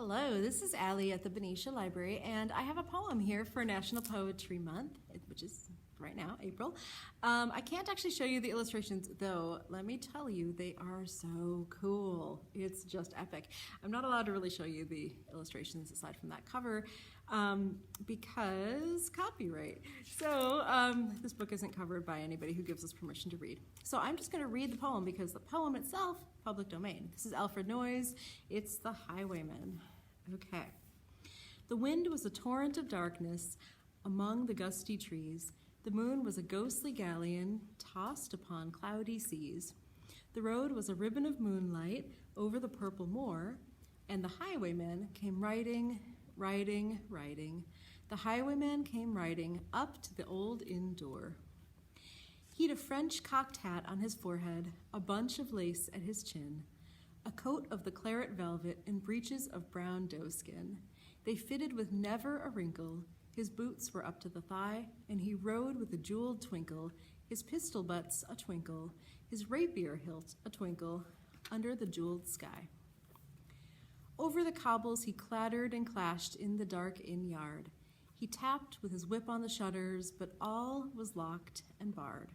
Hello, this is Alli at the Benicia Library, and I have a poem here for National Poetry Month, which is right now, April. I can't actually show you the illustrations, though. Let me tell you, they are so cool. It's just epic. I'm not allowed to really show you the illustrations aside from that cover because copyright. So this book isn't covered by anybody who gives us permission to read. So I'm just going to read the poem because the poem itself, public domain. This is Alfred Noyes. It's The Highwayman. Okay. The wind was a torrent of darkness among the gusty trees. The moon was a ghostly galleon tossed upon cloudy seas. The road was a ribbon of moonlight over the purple moor, and the highwayman came riding. The highwayman came riding up to the old inn door. He'd a French cocked hat on his forehead, a bunch of lace at his chin, a coat of the claret velvet and breeches of brown doeskin. They fitted with never a wrinkle. His boots were up to the thigh, and he rode with a jeweled twinkle, his pistol butts a twinkle, his rapier hilt a twinkle, under the jeweled sky. Over the cobbles he clattered and clashed in the dark inn yard. He tapped with his whip on the shutters, but all was locked and barred.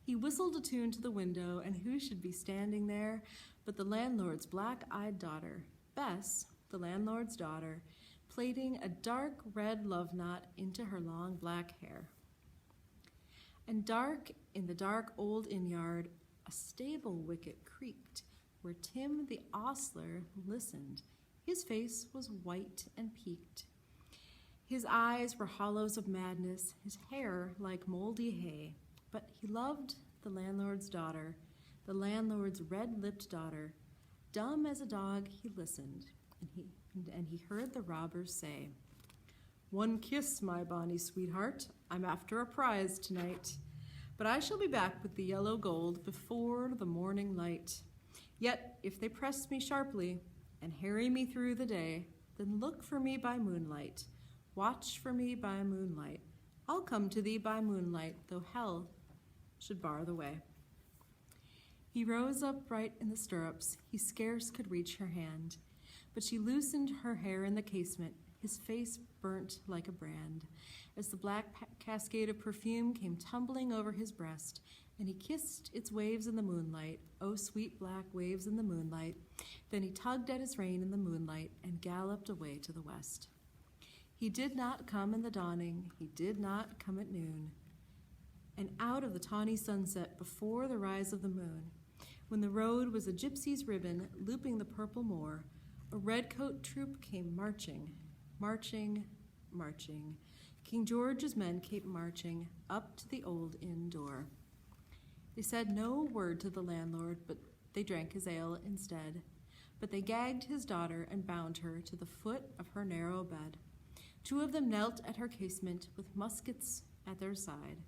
He whistled a tune to the window, and who should be standing there but the landlord's black-eyed daughter, Bess, the landlord's daughter, plaiting a dark red love knot into her long black hair. And dark in the dark old inn yard, a stable wicket creaked, where Tim the ostler listened. His face was white and peaked. His eyes were hollows of madness, his hair like moldy hay. But he loved the landlord's daughter, the landlord's red-lipped daughter. Dumb as a dog, he listened, and he heard the robbers say, "One kiss, my bonny sweetheart. I'm after a prize tonight. But I shall be back with the yellow gold before the morning light. Yet, if they press me sharply and harry me through the day, then look for me by moonlight. Watch for me by moonlight. I'll come to thee by moonlight, though hell should bar the way." He rose upright in the stirrups. He scarce could reach her hand, but she loosened her hair in the casement. His face burnt like a brand, as the black cascade of perfume came tumbling over his breast, and he kissed its waves in the moonlight, oh sweet black waves in the moonlight. Then he tugged at his rein in the moonlight and galloped away to the west. He did not come in the dawning, he did not come at noon, and out of the tawny sunset before the rise of the moon, when the road was a gypsy's ribbon looping the purple moor, a redcoat troop came marching. King George's men came marching up to the old inn door. They said no word to the landlord, but they drank his ale instead. But they gagged his daughter and bound her to the foot of her narrow bed. Two of them knelt at her casement with muskets at their side.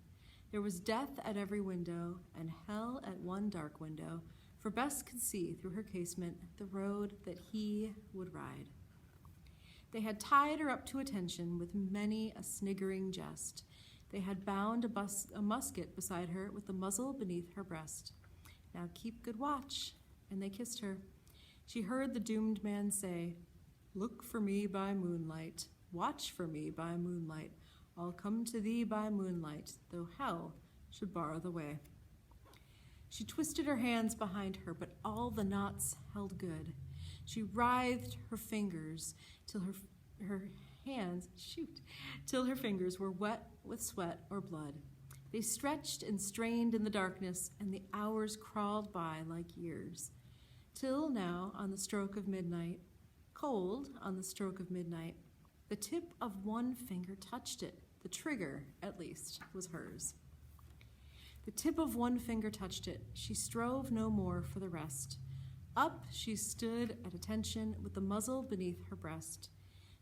There was death at every window and hell at one dark window, for Bess could see through her casement the road that he would ride. They had tied her up to attention with many a sniggering jest. They had bound a musket beside her with the muzzle beneath her breast. "Now keep good watch," and they kissed her. She heard the doomed man say, "Look for me by moonlight, watch for me by moonlight. I'll come to thee by moonlight, though hell should bar the way." She twisted her hands behind her, but all the knots held good. She writhed her fingers till her fingers were wet with sweat or blood. They stretched and strained in the darkness, and the hours crawled by like years. Till now, on the stroke of midnight, cold on the stroke of midnight, the tip of one finger touched it. The trigger, at least, was hers. The tip of one finger touched it. She strove no more for the rest. Up she stood at attention with the muzzle beneath her breast.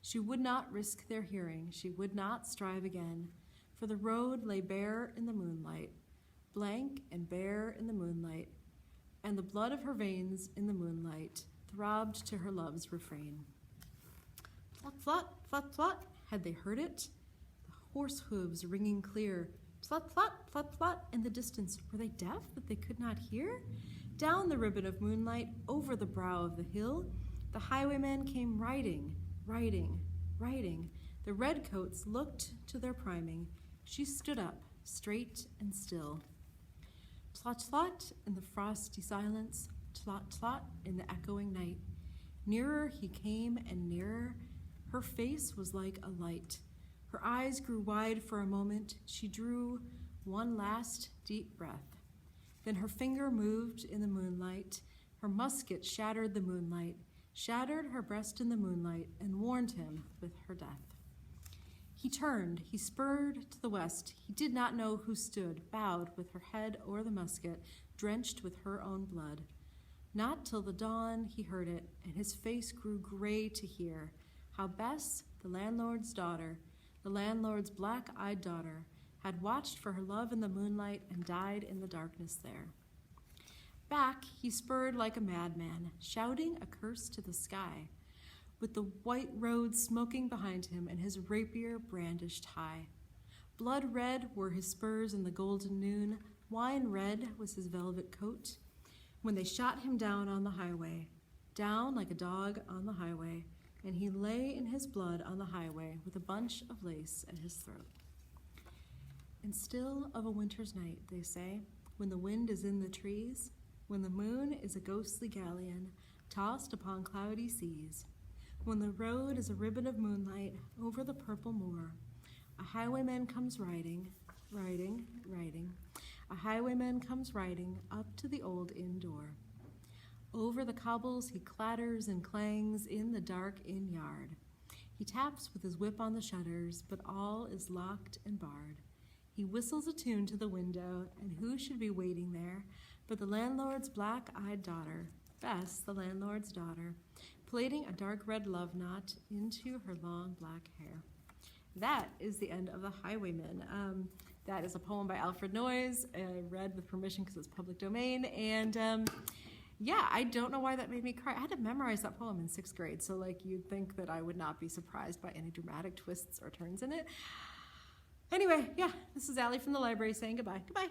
She would not risk their hearing. She would not strive again, for the road lay bare in the moonlight, blank and bare in the moonlight, and the blood of her veins in the moonlight throbbed to her love's refrain. Flot, flot, flot, flot, had they heard it? The horse hooves ringing clear. Flot, flot, flot, flot, in the distance. Were they deaf that they could not hear? Down the ribbon of moonlight, over the brow of the hill, The highwayman came riding, riding, riding. The redcoats looked to their priming. She stood up, straight and still. Tlot, tlot in the frosty silence, tlot, tlot in the echoing night. Nearer he came and nearer. Her face was like a light. Her eyes grew wide for a moment. She drew one last deep breath. Then her finger moved in the moonlight. Her musket shattered the moonlight, shattered her breast in the moonlight, and warned him with her death. He turned, he spurred to the west. He did not know who stood, bowed with her head o'er the musket, drenched with her own blood. Not till the dawn he heard it, and his face grew gray to hear how Bess, the landlord's daughter, the landlord's black-eyed daughter, had watched for her love in the moonlight and died in the darkness there. Back he spurred like a madman, shouting a curse to the sky, with the white road smoking behind him and his rapier brandished high. Blood red were his spurs in the golden noon, wine red was his velvet coat, when they shot him down on the highway, down like a dog on the highway, and he lay in his blood on the highway with a bunch of lace at his throat. And still of a winter's night, they say, when the wind is in the trees, when the moon is a ghostly galleon tossed upon cloudy seas, when the road is a ribbon of moonlight over the purple moor, a highwayman comes riding, riding, riding. A highwayman comes riding up to the old inn door. Over the cobbles he clatters and clangs in the dark inn yard. He taps with his whip on the shutters, but all is locked and barred. He whistles a tune to the window, and who should be waiting there but the landlord's black-eyed daughter, Bess, the landlord's daughter, plaiting a dark red love knot into her long black hair. That is the end of The Highwayman. That is a poem by Alfred Noyes. I read with permission because it's public domain. And yeah, I don't know why that made me cry. I had to memorize that poem in 6th grade, so like you'd think that I would not be surprised by any dramatic twists or turns in it. Anyway, yeah, this is Alli from the library saying goodbye. Goodbye.